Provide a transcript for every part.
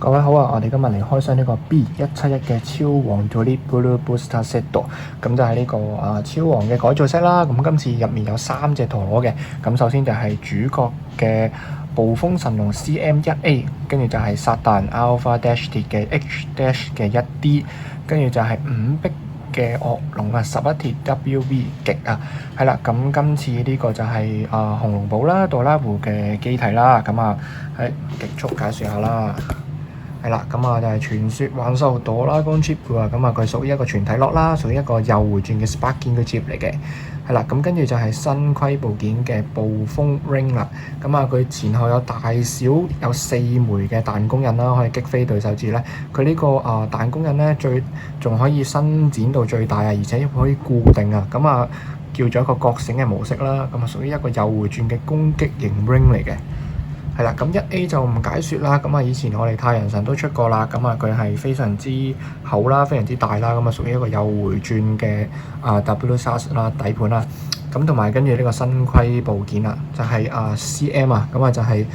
各位好啊！我哋今日嚟開箱呢個 B171嘅超黃 Tulip Blue Booster Set，咁就係呢個超黃嘅改造式啦。咁今次入面有3隻陀螺嘅，咁首先就係主角嘅暴風神龍 CM1A， 跟住就係撒旦 Alpha Dash 鐵嘅 H Dash 嘅 1D， 跟住就係5壁嘅惡龍啊11鐵 WV 極啊，係啦，咁今次呢個就係紅龍堡啦、杜拉湖嘅機體啦，咁喺極速解説下啦。係啦，咁就係傳說幻獸朵拉光 chip 啊，咁佢屬於一個全體落啦，屬於一個右回轉嘅 Spark 件嘅 chip 嚟嘅。係啦，咁跟住就係新規部件嘅暴風 ring 啦，咁佢前後有大小有4枚嘅彈弓印啦，可以擊飛對手住咧。佢呢個彈弓印咧仲可以伸展到最大啊，而且可以固定啊，咁叫做一個覺醒嘅模式啦，咁屬於一個右回轉嘅攻擊型 ring 嚟嘅。係啦，咁1A 就唔解説啦。咁以前我哋太陽神都出過啦。咁佢係非常之厚啦，非常之大啦。咁屬於一個右回轉嘅W SAS 啦底盤啦。咁同埋跟住呢個新規部件啦，就係CM 啊。咁就係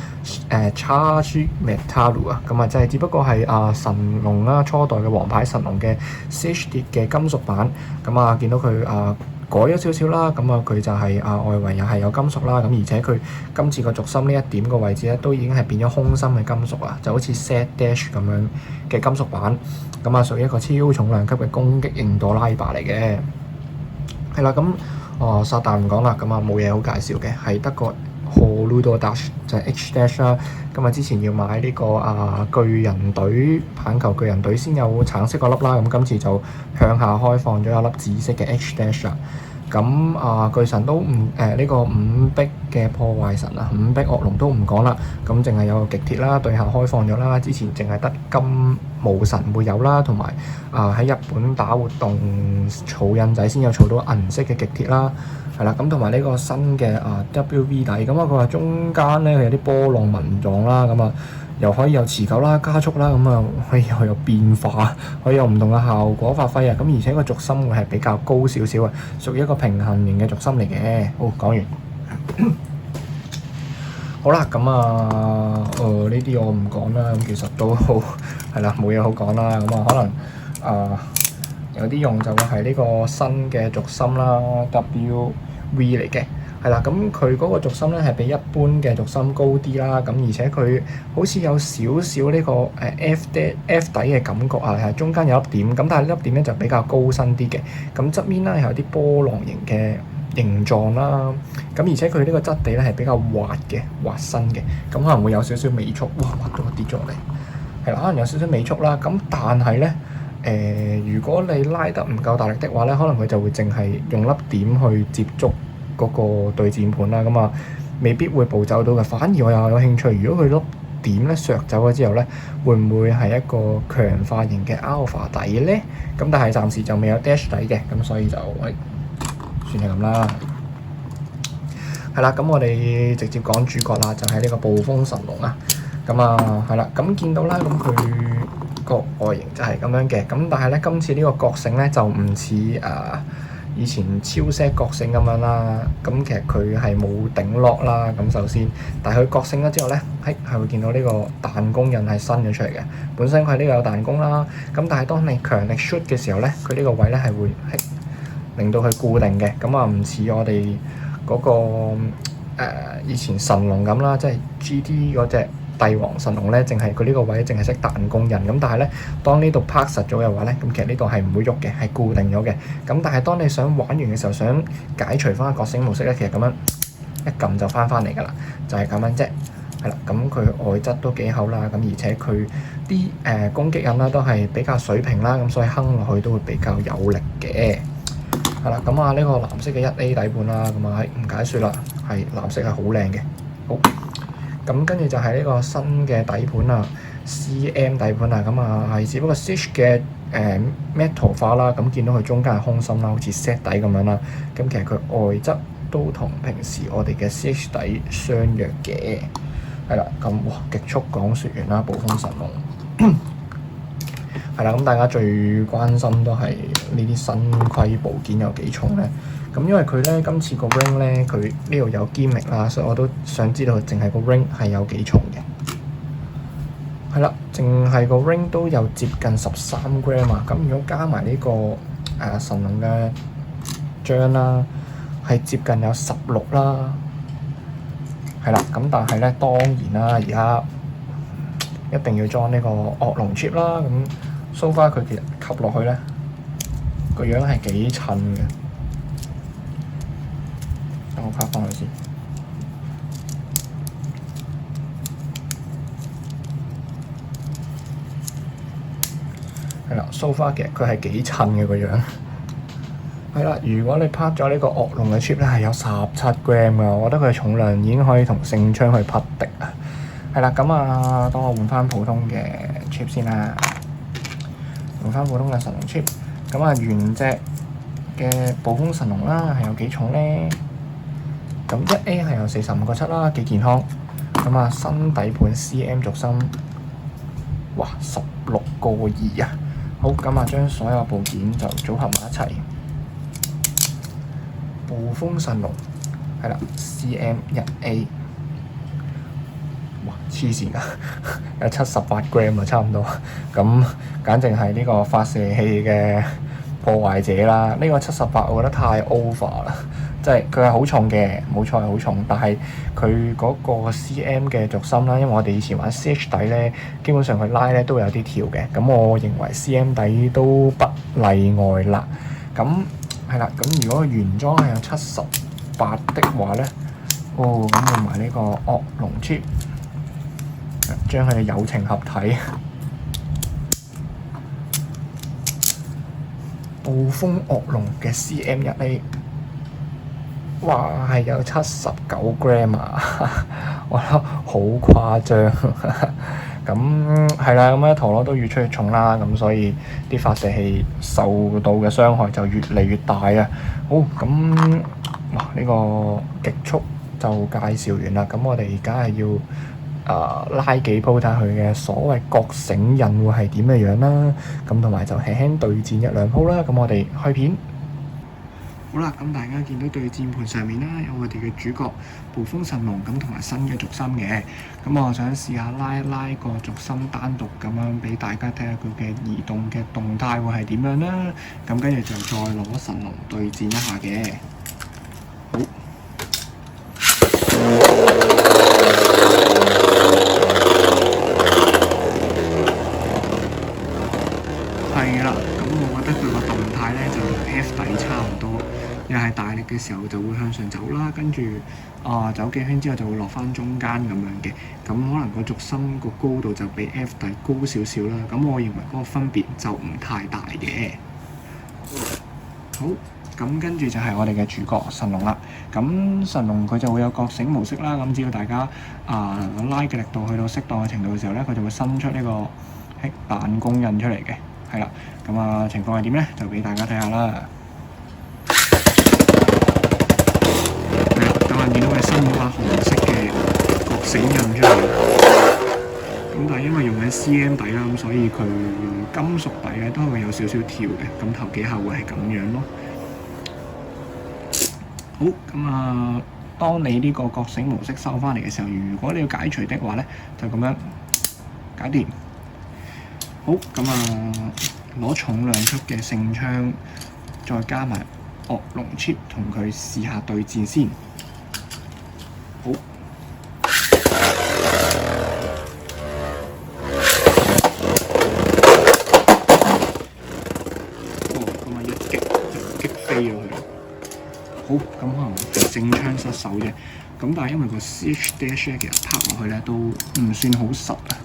Charge Metallo 啊。咁即係只不過係神龍啦，初代嘅王牌神龍嘅 CH 鐵嘅金屬版。咁見到佢改咗少少啦，咁佢就係外圍又係有金屬啦，咁而且佢今次個軸心呢一點個位置咧，都已經係變咗空心嘅金屬啊，就好似 Z Dash 咁樣嘅金屬版，咁屬於一個超重量級嘅攻擊型朵拉把嚟嘅。係啦，咁撒旦唔講啦，咁冇嘢好介紹嘅，係得個 Holudo Dash 就係 H Dash 啦。咁之前要買呢個巨人隊棒球巨人隊先有橙色嗰粒啦，咁今次就向下開放咗一粒紫色嘅 H Dash 啦。咁巨神都唔呢個5壁嘅破壞神啊，5壁惡龍都唔講啦，咁淨係有個極鐵啦，對下開放咗啦，之前淨係得金毛神會有啦，同埋喺日本打活動儲印仔先有儲到銀色嘅極鐵啦，係啦，咁同埋呢個新嘅WV 底，咁佢話中間咧佢有啲波浪紋狀啦，咁又可以有持久啦、加速啦，咁可以又有變化，可以有唔同嘅效果發揮啊！咁而且個軸心會係比較高少少啊，屬於一個平衡型嘅軸心嚟嘅。好，講完。好啦，咁呢啲我唔講啦，咁其實都好係啦，冇嘢好講啦。咁可能有啲用就會係呢個新嘅軸心啦 ，WV 嚟嘅。係啦，咁佢嗰個軸心咧係比一般嘅軸心高啲啦，咁而且佢好似有少少呢個F 底嘅感覺啊，係中間有粒點，咁但係呢粒點咧就比較高身啲嘅，咁側面咧有啲波浪形嘅形狀啦，咁而且佢呢個質地咧係比較滑嘅，滑身嘅，咁可能會有少少微束，哇，滑到跌咗落嚟，係啦，可能有少少微束啦，咁但係咧如果你拉得唔夠大力的話咧，可能佢就會淨係用粒點去接觸嗰個對戰盤啦，咁未必會暴走到嘅。反而我又有興趣，如果佢粒點咧削走咗之後咧，會唔會係一個強化型嘅 Alpha 底咧？咁但係暫時就未有 Dash 底嘅，咁所以就算係咁啦。係啦，咁我哋直接講主角啦，就係呢個暴風神龍啊。咁係啦，咁見到啦，咁佢個外形就係咁樣嘅。咁但係咧，今次呢個覺醒咧就唔似以前超 set 覺醒咁樣啦，咁其實佢係冇頂落啦，咁首先，但係佢覺醒咗之後咧，係會見到呢個彈弓印係伸咗出嚟嘅。本身佢呢個有彈弓啦，咁但係當你強力 shoot 嘅時候咧，佢呢個位咧係會令到佢固定嘅，咁唔似我哋嗰個以前神龍咁啦，即係 GT 嗰隻帝王神龍咧，淨係佢呢個位淨係識彈弓印，咁但係咧，當呢度拍實咗嘅話咧，咁其實呢度係唔會喐嘅，係固定咗嘅。咁但係當你想玩完嘅時候，想解除翻個覺醒模式咧，其實咁樣一撳就翻嚟㗎啦，就係咁樣啫。係啦，咁佢外質都幾厚啦，咁而且佢啲攻擊印啦都係比較水平啦，咁所以哼落去都會比較有力嘅。係啦，咁呢個藍色嘅1A 底盤啦，咁唔解説啦，係藍色係好靚嘅。好。咁跟住就係呢個新嘅底盤啊 ，CM 底盤啊，咁係只不過 CH 嘅metal 化啦，咁見到佢中間係空心啦，好似 set 底咁樣啦。咁其實佢外質都同平時我哋嘅 CH 底相若嘅。係啦，咁極速講説完啦，暴風神龍。係啦，咁大家最關心都係呢啲新規部件有幾重咧？咁因為佢咧今次個 ring 咧，佢呢度有 gimmick 啦，所以我都想知道淨係個 ring 係有幾重嘅。係啦，淨係個 ring 都有接近13g 啊！咁如果加埋呢、個神龍嘅漿啦，係接近有16啦。係啦，咁但係咧當然啦，而家一定要裝呢個惡龍 chip 啦。咁 so far 佢其實吸落去咧個樣係幾襯嘅。等我拍翻佢先。係啦 ，so far 其實佢係幾襯嘅個樣。係啦，如果你拍咗呢個惡龍嘅 chip 咧，係有17g 㗎，我覺得佢嘅重量已經可以同聖槍去匹敵啊！係啦，咁啊，當我換翻普通嘅 chip 先啦，換翻普通嘅神龍 chip。咁啊，原隻嘅暴風神龍啦，係有幾重咧？咁1A 係有45.7啦，幾健康。咁啊，新底盤 CM 軸心，哇，16.2啊！好，咁啊，將所有部件就組合埋一齊。暴風神龍係啦 ，CM1A， 哇黐線啊，有78g啊，差唔多。咁簡直係呢個發射器嘅破壞者啦！呢、個78我覺得太 over 啦，即係佢係好重嘅，冇錯係好重，但係佢嗰個 CM 嘅軸心啦，因為我哋以前玩 CH 底咧，基本上佢拉咧都有啲跳嘅，咁我認為 CM 底都不例外啦。咁係啦，咁如果原裝係有78的話咧，咁用埋呢個惡龍 chip，將佢哋友情合體。暴風惡龍嘅 CM1A， 哇係有79g啊！我覺得好誇張。咁係啦，咁一陀螺都越出越重啦，咁所以啲發射器受到嘅傷害就越嚟越大啊！好，咁哇呢個極速就介紹完啦，咁我哋而家係要拉幾鋪睇下佢嘅所謂覺醒印會係點嘅樣啦，咁同埋就輕輕對戰1-2鋪啦，咁我哋開片。好啦，咁大家見到對戰盤上面啦，有我哋嘅主角暴風神龍咁同埋新嘅軸心嘅，咁我想試下拉一拉個軸心單獨咁樣俾大家睇下佢嘅移動嘅動態會係點樣啦，咁跟住就再攞神龍對戰一下嘅。好。係啦，咁我覺得佢個動態咧就同 F 底差唔多，又係大力嘅時候就會向上走啦，跟住走幾圈之後就會落翻中間咁樣嘅，咁可能個軸心個高度就比 F 底高少少啦，咁我認為嗰個分別就唔太大嘅。好，咁跟住就係我哋嘅主角神龍啦，咁神龍佢就會有覺醒模式啦，咁只要大家拉嘅力度去到適當嘅程度嘅時候咧，佢就會伸出呢個彈弓印出嚟嘅。係啦，咁情況係點咧？就俾大家睇下啦。係啦，咁見到佢伸咗把紅色嘅覺醒印出嚟。咁但係因為用緊 CM 底啦，咁所以佢金屬底咧都會有少少跳嘅。咁頭幾下會係咁樣咯。好，咁當你呢個覺醒模式收翻嚟嘅時候，如果你要解除的話咧，就咁樣搞掂。好，咁攞重量級嘅聖槍，再加埋惡龍 chip 同佢試下對戰先。好，咁一擊飛咗佢。好，咁可能聖槍失手啫。咁但係因為個 CH dash 其實拍落去咧都唔算好實啊。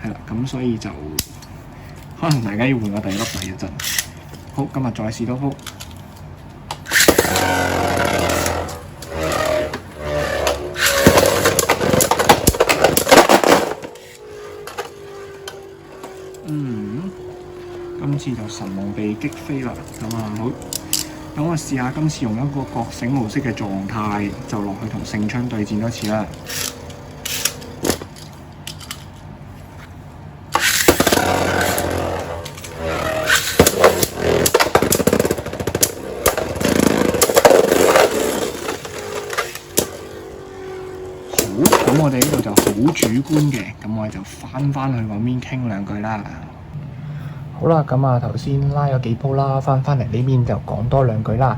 係啦，咁所以就可能大家要換個第二粒底一陣。好，今日再試多鋪。今次就神龍被擊飛啦。咁好，等我試下今次用一個覺醒模式嘅狀態，就落去同聖槍對戰多次啦。咁我哋呢度就毫主觀嘅，咁我哋就翻去嗰邊傾兩句啦。好啦，咁啊頭先拉咗幾鋪啦，翻嚟呢邊就講多兩句啦。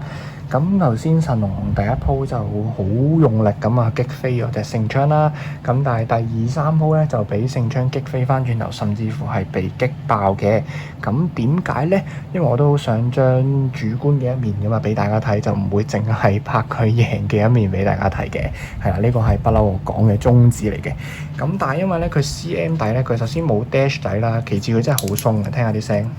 咁頭先神龍第一鋪就好用力咁啊擊飛咗隻聖槍啦，咁但係第二三鋪咧就俾聖槍擊飛翻轉頭，甚至乎係被擊爆嘅。咁點解咧？因為我都好想將主觀嘅一面咁啊俾大家睇，就唔會淨係拍佢贏嘅一面俾大家睇嘅。係啦，呢個係不嬲我講嘅宗旨嚟嘅。咁但係因為咧佢 CM 底咧，佢首先冇 dash 底啦，其次佢真係好鬆嘅，聽下啲聲。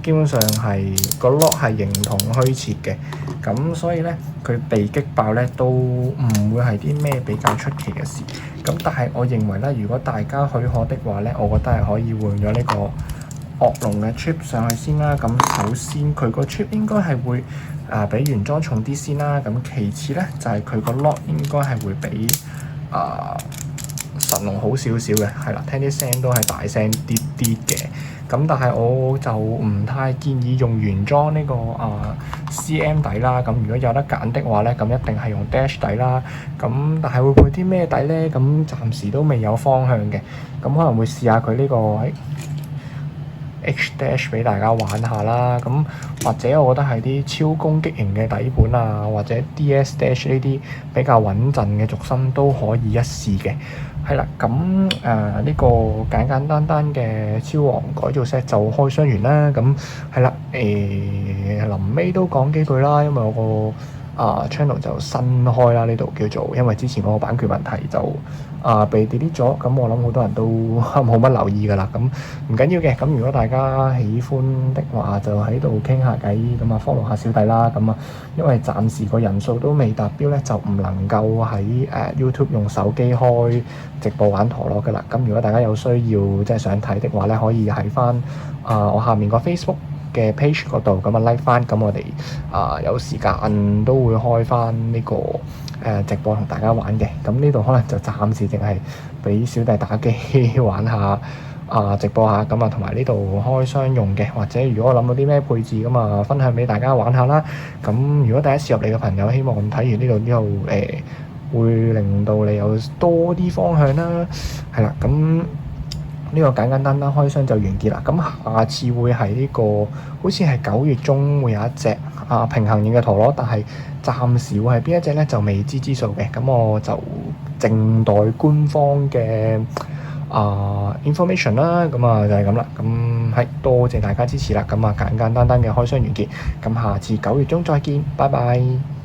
基本上係個 lock 係形同虛設嘅，咁所以咧佢被擊爆咧都唔會係啲咩比較出奇嘅事。咁但係我認為咧，如果大家許可的話咧，我覺得係可以換咗呢個惡龍嘅 chip 上去先啦。咁首先佢個 chip 應該係會比原裝重啲先啦。咁其次咧就係佢個 lock 應該係會比神龍好少少嘅，係啦，聽啲聲都係大聲啲嘅。咁但係我就唔太建議用原裝呢個CM 底啦。咁如果有得揀的話咧，咁一定係用 Dash 底啦。咁但係會配啲咩底咧？咁暫時都未有方向嘅。咁可能會試下佢呢個H Dash 俾大家玩下啦。咁或者我覺得係啲超攻擊型嘅底盤啊，或者 DS Dash 呢啲比較穩陣嘅軸心都可以一試嘅。係啦，咁呢個簡單單嘅超王改造 set 就開箱完啦。咁係啦，臨尾都講幾句啦，因為我個channel 就新開啦，呢度叫做，因為之前嗰個版權問題就被 delete 咗，咁我諗好多人都冇乜留意㗎啦。咁唔緊要嘅，咁如果大家喜歡的話，就喺度傾下偈，咁啊 follow 下小弟啦。咁啊，因為暫時個人數都未達標咧，就唔能夠喺YouTube 用手機開直播玩陀螺㗎啦。咁如果大家有需要即係想睇的話咧，可以喺翻我下面個 Facebook嘅 page 嗰度咁啊 like 翻，咁我哋有時間都會開翻呢個直播同大家玩嘅。咁呢度可能就暫時淨係俾小弟打機玩下直播下，咁啊同埋呢度開箱用嘅，或者如果我諗到啲咩配置咁啊分享俾大家玩下啦。咁如果第一次入嚟嘅朋友，希望睇完呢度之後會令到你有多啲方向啦。係啦，咁呢個簡單開箱就完結啦。咁下次會係呢個好似係9月中會有一隻平衡型嘅陀螺，但係暫時會係邊一隻咧就未知之數嘅。咁我就靜待官方嘅information 啦。咁就係咁啦。咁係多謝大家支持啦。咁簡單嘅開箱完結。咁下次9月中再見，拜拜。